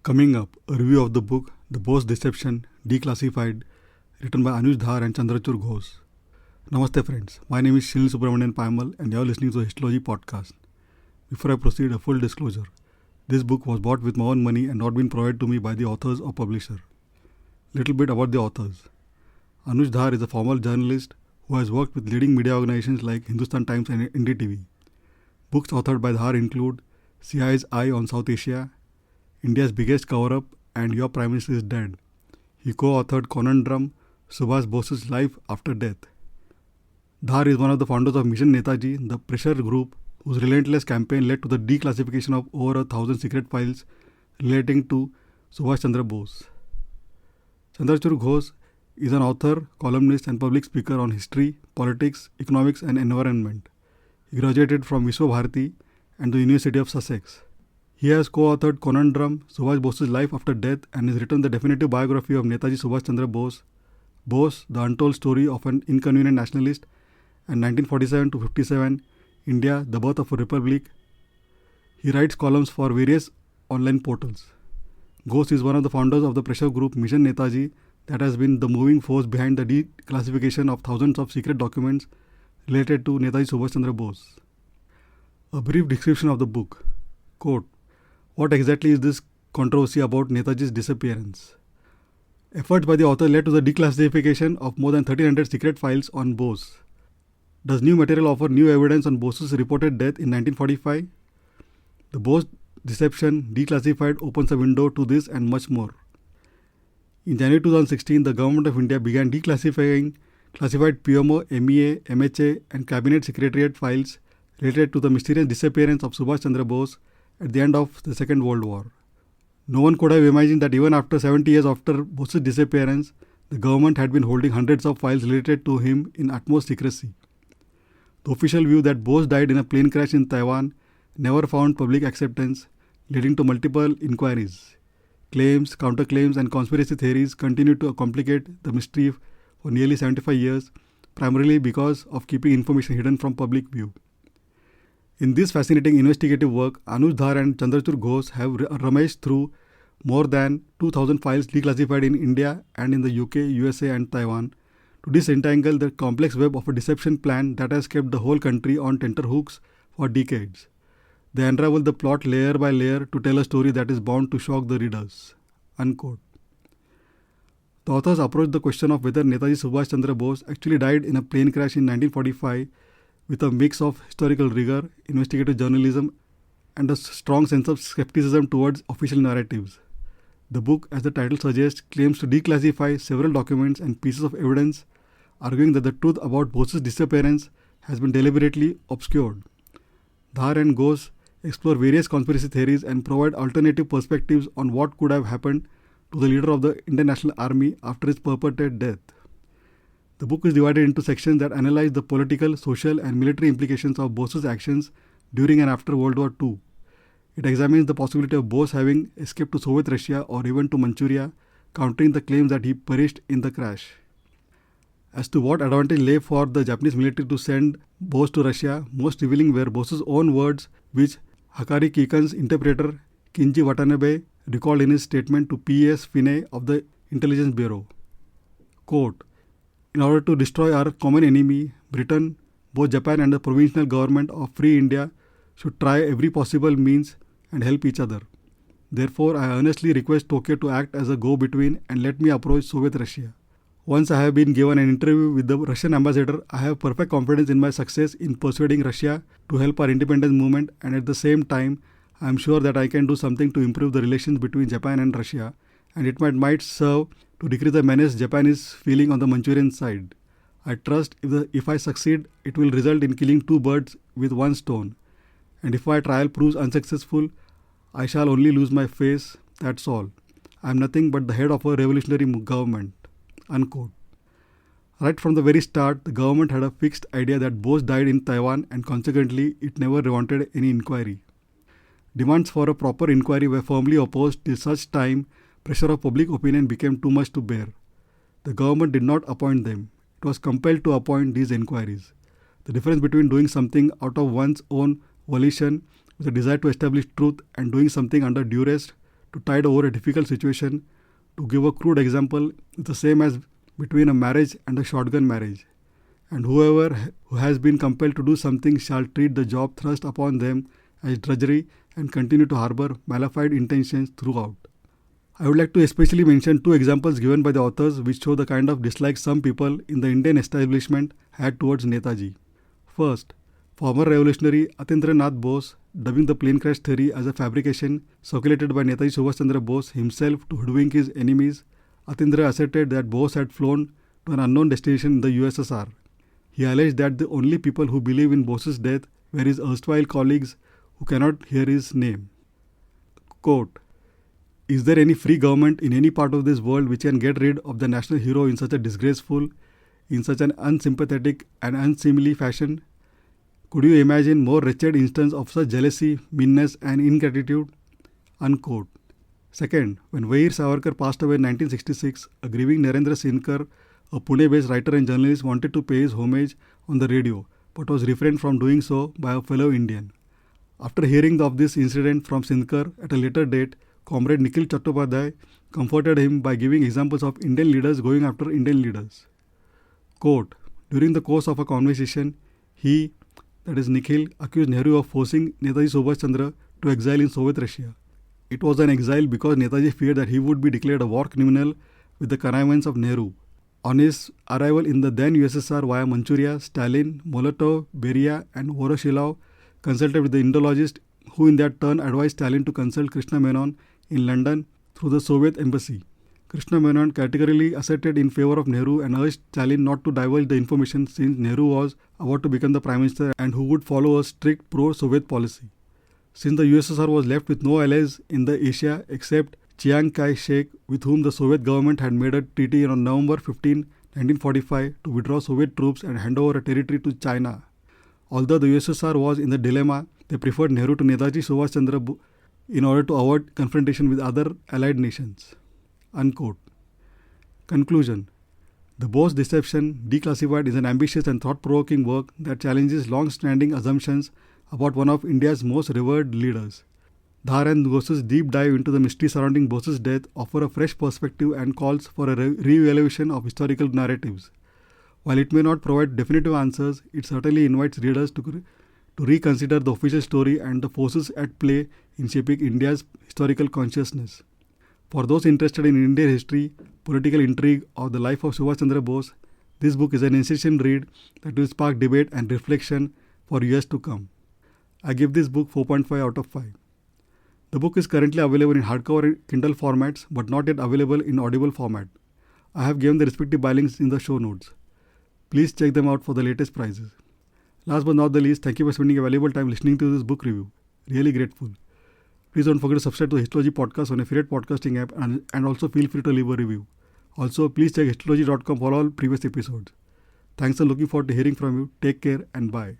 Coming up, a review of the book The Bose Deception, Declassified, written by Anuj Dhar and Chandrachur Ghose. Namaste friends, my name is Shinil Subramanian Paimal and you are listening to the Histology podcast. Before I proceed, a full disclosure. This book was bought with my own money and not been provided to me by the authors or publisher. Little bit about the authors. Anuj Dhar is a former journalist who has worked with leading media organizations like Hindustan Times and NDTV. Books authored by Dhar include CIA's Eye on South Asia, India's Biggest Cover-Up, and Your Prime Minister is Dead. He co-authored Conundrum, Subhash Bose's Life After Death. Dhar is one of the founders of Mission Netaji, the pressure group whose relentless campaign led to the declassification of over 1,000 secret files relating to Subhash Chandra Bose. Chandrachur Ghose is an author, columnist and public speaker on history, politics, economics and environment. He graduated from Vishwa Bharati and the University of Sussex. He has co-authored Conundrum, Subhash Bose's Life After Death and has written the definitive biography of Netaji Subhash Chandra Bose, Bose, The Untold Story of an Inconvenient Nationalist, and 1947 to 57, India, The Birth of a Republic. He writes columns for various online portals. Ghose is one of the founders of the pressure group Mission Netaji that has been the moving force behind the declassification of thousands of secret documents related to Netaji Subhash Chandra Bose. A brief description of the book. Quote, what exactly is this controversy about Netaji's disappearance? Efforts by the author led to the declassification of more than 1,300 secret files on Bose. Does new material offer new evidence on Bose's reported death in 1945? The Bose Deception, Declassified opens a window to this and much more. In January 2016, the Government of India began declassifying classified PMO, MEA, MHA and Cabinet Secretariat files related to the mysterious disappearance of Subhash Chandra Bose at the end of the Second World War. No one could have imagined that even after 70 years after Bose's disappearance, the government had been holding hundreds of files related to him in utmost secrecy. The official view that Bose died in a plane crash in Taiwan never found public acceptance, leading to multiple inquiries. Claims, counterclaims and conspiracy theories continued to complicate the mystery for nearly 75 years, primarily because of keeping information hidden from public view. In this fascinating investigative work, Anuj Dhar and Chandrachur Ghose have rummaged through more than 2,000 files declassified in India and in the UK, USA and Taiwan to disentangle the complex web of a deception plan that has kept the whole country on tenterhooks for decades. They unravel the plot layer by layer to tell a story that is bound to shock the readers. Unquote. The authors approach the question of whether Netaji Subhash Chandra Bose actually died in a plane crash in 1945 with a mix of historical rigor, investigative journalism, and a strong sense of skepticism towards official narratives. The book, as the title suggests, claims to declassify several documents and pieces of evidence, arguing that the truth about Bose's disappearance has been deliberately obscured. Dhar and Ghose explore various conspiracy theories and provide alternative perspectives on what could have happened to the leader of the Indian National Army after his purported death. The book is divided into sections that analyze the political, social and military implications of Bose's actions during and after World War II. It examines the possibility of Bose having escaped to Soviet Russia or even to Manchuria, countering the claims that he perished in the crash. As to what advantage lay for the Japanese military to send Bose to Russia, most revealing were Bose's own words, which Hakari Kikan's interpreter Kinji Watanabe recalled in his statement to P.S. Finney of the Intelligence Bureau. Quote, in order to destroy our common enemy, Britain, both Japan and the provisional government of Free India should try every possible means and help each other. Therefore, I earnestly request Tokyo to act as a go-between and let me approach Soviet Russia. Once I have been given an interview with the Russian ambassador, I have perfect confidence in my success in persuading Russia to help our independence movement, and at the same time, I am sure that I can do something to improve the relations between Japan and Russia, and it might serve to decrease the menace Japan is feeling on the Manchurian side. I trust if I succeed, it will result in killing two birds with one stone. And if my trial proves unsuccessful, I shall only lose my face, that's all. I am nothing but the head of a revolutionary government. Unquote. Right from the very start, the government had a fixed idea that Bose died in Taiwan and consequently it never wanted any inquiry. Demands for a proper inquiry were firmly opposed till such time pressure of public opinion became too much to bear. The government did not appoint them. It was compelled to appoint these inquiries. The difference between doing something out of one's own volition with a desire to establish truth and doing something under duress to tide over a difficult situation. To give a crude example, it's the same as between a marriage and a shotgun marriage. And whoever who has been compelled to do something shall treat the job thrust upon them as drudgery and continue to harbor malefied intentions throughout. I would like to especially mention two examples given by the authors which show the kind of dislike some people in the Indian establishment had towards Netaji. First, former revolutionary Atindranath Bose, dubbing the plane crash theory as a fabrication circulated by Netaji Subhash Chandra Bose himself to hoodwink his enemies, Atindra asserted that Bose had flown to an unknown destination in the USSR. He alleged that the only people who believe in Bose's death were his erstwhile colleagues who cannot hear his name. Quote, "Is there any free government in any part of this world which can get rid of the national hero in such a disgraceful, in such an unsympathetic and unseemly fashion? Could you imagine more wretched instance of such jealousy, meanness and ingratitude?" Unquote. Second, when Veer Savarkar passed away in 1966, a grieving Narendra Sinkar, a Pune-based writer and journalist, wanted to pay his homage on the radio, but was refrained from doing so by a fellow Indian. After hearing of this incident from Sinkar at a later date, Comrade Nikhil Chattopadhyay comforted him by giving examples of Indian leaders going after Indian leaders. Quote, "During the course of a conversation, he, that is Nikhil, accused Nehru of forcing Netaji Subhash Chandra to exile in Soviet Russia. It was an exile because Netaji feared that he would be declared a war criminal with the connivance of Nehru. On his arrival in the then USSR via Manchuria, Stalin, Molotov, Beria and Voroshilov consulted with the Indologist, who in their turn advised Stalin to consult Krishna Menon in London through the Soviet embassy. Krishna Menon categorically asserted in favor of Nehru and urged Stalin not to divulge the information since Nehru was about to become the Prime Minister and who would follow a strict pro-Soviet policy. Since the USSR was left with no allies in the Asia except Chiang Kai-shek, with whom the Soviet government had made a treaty on November 15, 1945 to withdraw Soviet troops and hand over a territory to China. Although the USSR was in the dilemma, they preferred Nehru to Netaji Subhash Chandra in order to avoid confrontation with other allied nations." Unquote. Conclusion. The Bose Deception, Declassified is an ambitious and thought-provoking work that challenges long-standing assumptions about one of India's most revered leaders. Dhar and Ghose's deep dive into the mystery surrounding Bose's death offer a fresh perspective and calls for a re-evaluation of historical narratives. While it may not provide definitive answers, it certainly invites readers to reconsider the official story and the forces at play in shaping India's historical consciousness. For those interested in Indian history, political intrigue, or the life of Subhash Chandra Bose, this book is an essential read that will spark debate and reflection for years to come. I give this book 4.5 out of 5. The book is currently available in hardcover and Kindle formats but not yet available in audible format. I have given the respective buy links in the show notes. Please check them out for the latest prices. Last but not the least, thank you for spending a valuable time listening to this book review. Really grateful. Please don't forget to subscribe to the Histology podcast on a favorite podcasting app and also feel free to leave a review. Also, please check histology.com for all previous episodes. Thanks and looking forward to hearing from you. Take care and bye.